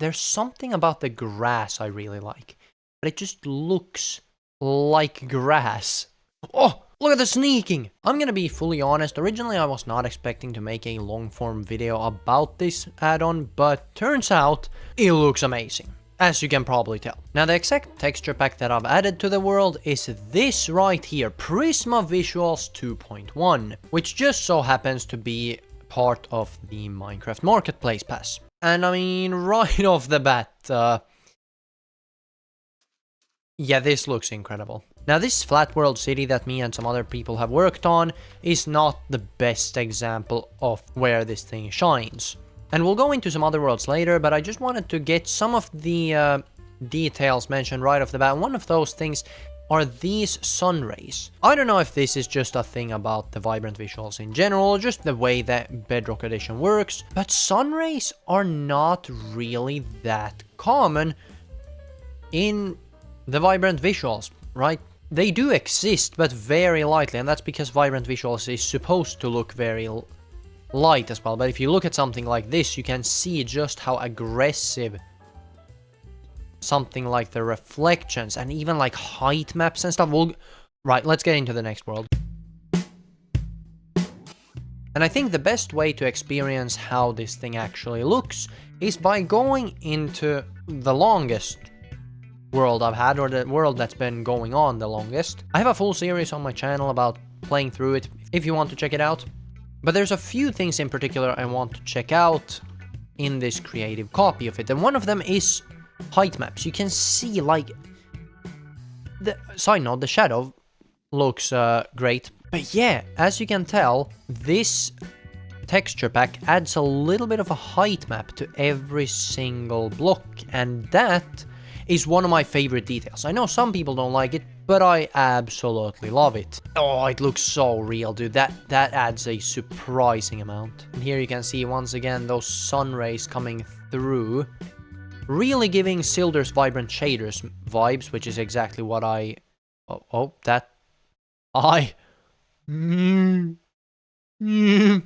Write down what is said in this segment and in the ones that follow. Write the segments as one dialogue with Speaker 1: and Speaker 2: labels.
Speaker 1: there's something about the grass I really like. But it just looks like grass. Oh, look at the sneaking! I'm gonna be fully honest, originally I was not expecting to make a long-form video about this add-on, but turns out it looks amazing, as you can probably tell. Now the exact texture pack that I've added to the world is this right here, Prisma Visuals 2.1, which just so happens to be part of the Minecraft Marketplace Pass. And I mean, right off the bat, yeah, this looks incredible. Now this flat world city that me and some other people have worked on is not the best example of where this thing shines. And we'll go into some other worlds later, but I just wanted to get some of the details mentioned right off the bat. One of those things are these sun rays. I don't know if this is just a thing about the vibrant visuals in general, or just the way that Bedrock Edition works, but sun rays are not really that common in the vibrant visuals, right? They do exist, but very lightly, and that's because vibrant visuals is supposed to look very light as well. But if you look at something like this, you can see just how aggressive something like the reflections and even like height maps and stuff will... Right, let's get into the next world. And I think the best way to experience how this thing actually looks is by going into the longest world I've had, or the world that's been going on the longest. I have a full series on my channel about playing through it if you want to check it out. But there's a few things in particular I want to check out in this creative copy of it, and one of them is height maps. You can see, like, the side note, the shadow looks great. But yeah, as you can tell, this texture pack adds a little bit of a height map to every single block, and that is one of my favorite details. I know some people don't like it, but I absolutely love it. Oh, it looks so real, dude. That adds a surprising amount. And here you can see once again those sun rays coming through, really giving Silder's Vibrant Shaders vibes, which is exactly what I...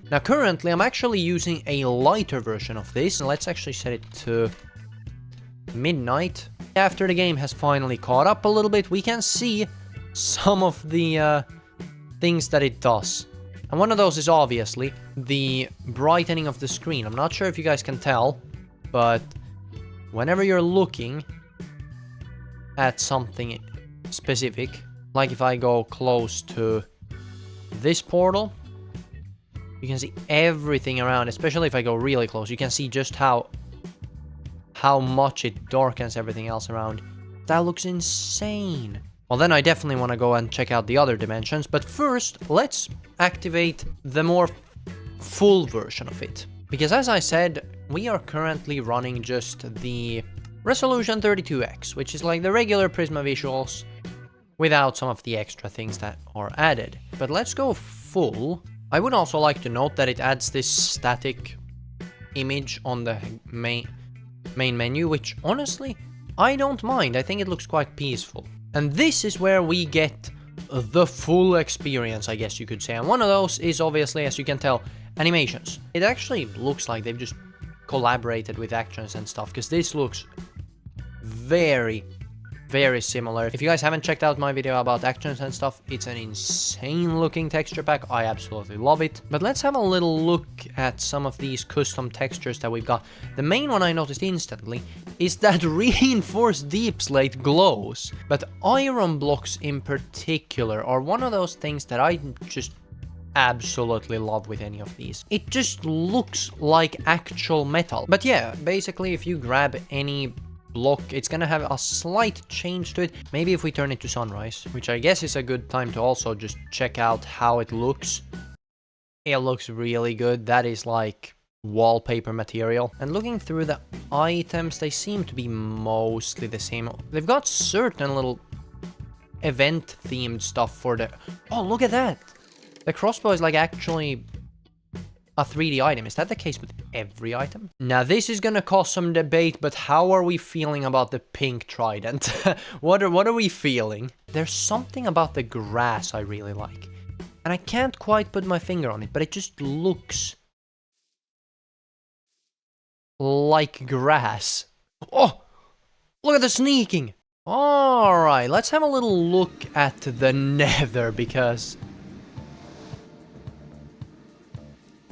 Speaker 1: Now currently I'm actually using a lighter version of this, and let's actually set it to midnight. After the game has finally caught up a little bit, we can see some of the things that it does. And one of those is obviously the brightening of the screen. I'm not sure if you guys can tell, but whenever you're looking at something specific, like if I go close to this portal, you can see everything around, especially if I go really close. You can see just how much it darkens everything else around. That looks insane. Well, then I definitely want to go and check out the other dimensions, but first, let's activate the more full version of it. Because as I said, we are currently running just the resolution 32x, which is like the regular Prisma visuals without some of the extra things that are added. But let's go full. I would also like to note that it adds this static image on the main menu, which honestly, I don't mind. I think it looks quite peaceful. And this is where we get the full experience, I guess you could say. And one of those is obviously, as you can tell, animations. It actually looks like they've just collaborated with actions and stuff, because this looks very, very similar. If you guys haven't checked out my video about actions and stuff, it's an insane looking texture pack. I absolutely love it. But let's have a little look at some of these custom textures that we've got. The main one I noticed instantly is that reinforced deep slate glows. But iron blocks in particular are one of those things that I just absolutely love with any of these. It just looks like actual metal. But yeah, basically if you grab any block, it's gonna have a slight change to it. Maybe if we turn it to sunrise, which I guess is a good time to also just check out how it looks. It looks really good. That is like wallpaper material. And looking through the items, they seem to be mostly the same. They've got certain little event themed stuff for the... Oh, look at that! The crossbow is like actually a 3D item. Is that the case with every item? Now this is gonna cause some debate, but how are we feeling about the pink trident? What are we feeling? There's something about the grass I really like. And I can't quite put my finger on it, but it just looks like grass. Oh, look at the sneaking. Alright, let's have a little look at the nether, because...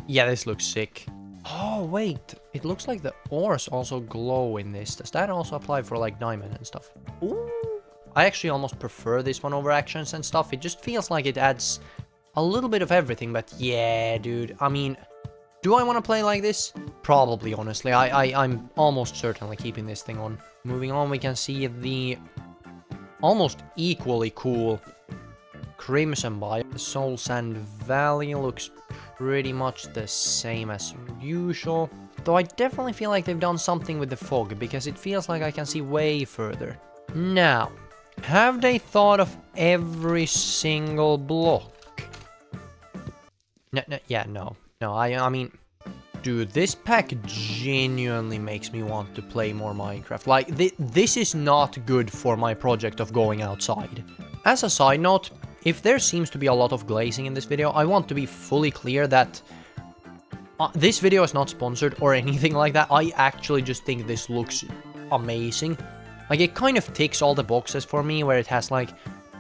Speaker 1: yeah, this looks sick. Oh, wait. It looks like the ores also glow in this. Does that also apply for, like, diamond and stuff? Ooh. I actually almost prefer this one over actions and stuff. It just feels like it adds a little bit of everything, but yeah, dude. I mean, do I want to play like this? Probably, honestly. I'm almost certainly keeping this thing on. Moving on, we can see the almost equally cool Crimson biome. The Soul Sand Valley looks pretty much the same as usual. Though I definitely feel like they've done something with the fog, because it feels like I can see way further. Now, have they thought of every single block? No. I mean... dude, this pack genuinely makes me want to play more Minecraft. Like, this is not good for my project of going outside. As a side note, if there seems to be a lot of glazing in this video, I want to be fully clear that this video is not sponsored or anything like that. I actually just think this looks amazing. Like, it kind of ticks all the boxes for me, where it has, like,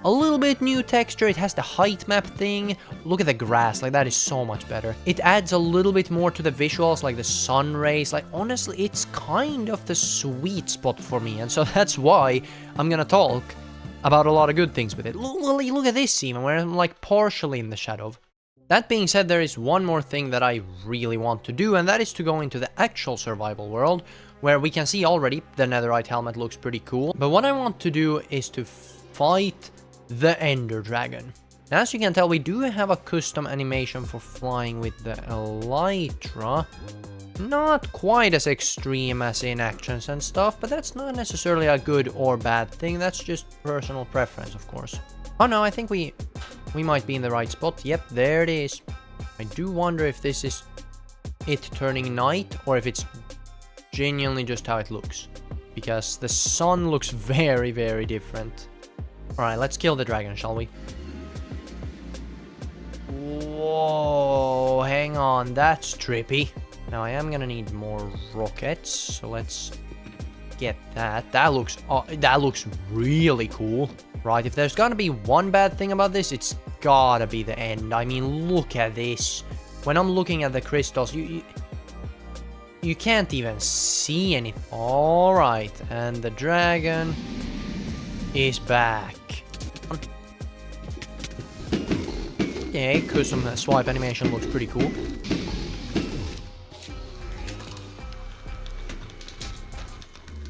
Speaker 1: a little bit new texture. It has the height map thing. Look at the grass, like, that is so much better. It adds a little bit more to the visuals, like the sun rays. Like, honestly, it's kind of the sweet spot for me, and so that's why I'm gonna talk about a lot of good things with it. Look at this even, where I'm, like, partially in the shadow. That being said, there is one more thing that I really want to do, and that is to go into the actual survival world, where we can see already the netherite helmet looks pretty cool. But what I want to do is to fight the Ender Dragon. As you can tell, we do have a custom animation for flying with the Elytra. Not quite as extreme as in actions and stuff, but that's not necessarily a good or bad thing. That's just personal preference, of course. Oh no, I think we might be in the right spot. Yep, there it is. I do wonder if this is it turning night, or if it's genuinely just how it looks, because the sun looks very, very different. Alright, let's kill the dragon, shall we? Whoa, hang on, that's trippy. Now I am gonna need more rockets, so let's get that. That looks really cool. Right, if there's gonna be one bad thing about this, it's gotta be the end. I mean, look at this. When I'm looking at the crystals, you can't even see anything. Alright, and the dragon is back. Yeah, because some swipe animation looks pretty cool.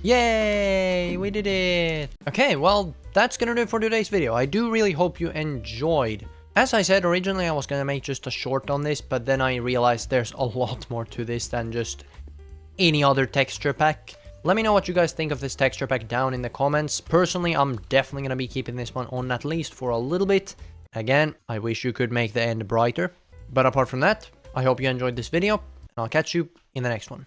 Speaker 1: Yay! We did it! Okay, well, that's gonna do it for today's video. I do really hope you enjoyed. As I said, originally I was gonna make just a short on this, but then I realized there's a lot more to this than just any other texture pack. Let me know what you guys think of this texture pack down in the comments. Personally, I'm definitely gonna be keeping this one on at least for a little bit. Again, I wish you could make the end brighter. But apart from that, I hope you enjoyed this video, and I'll catch you in the next one.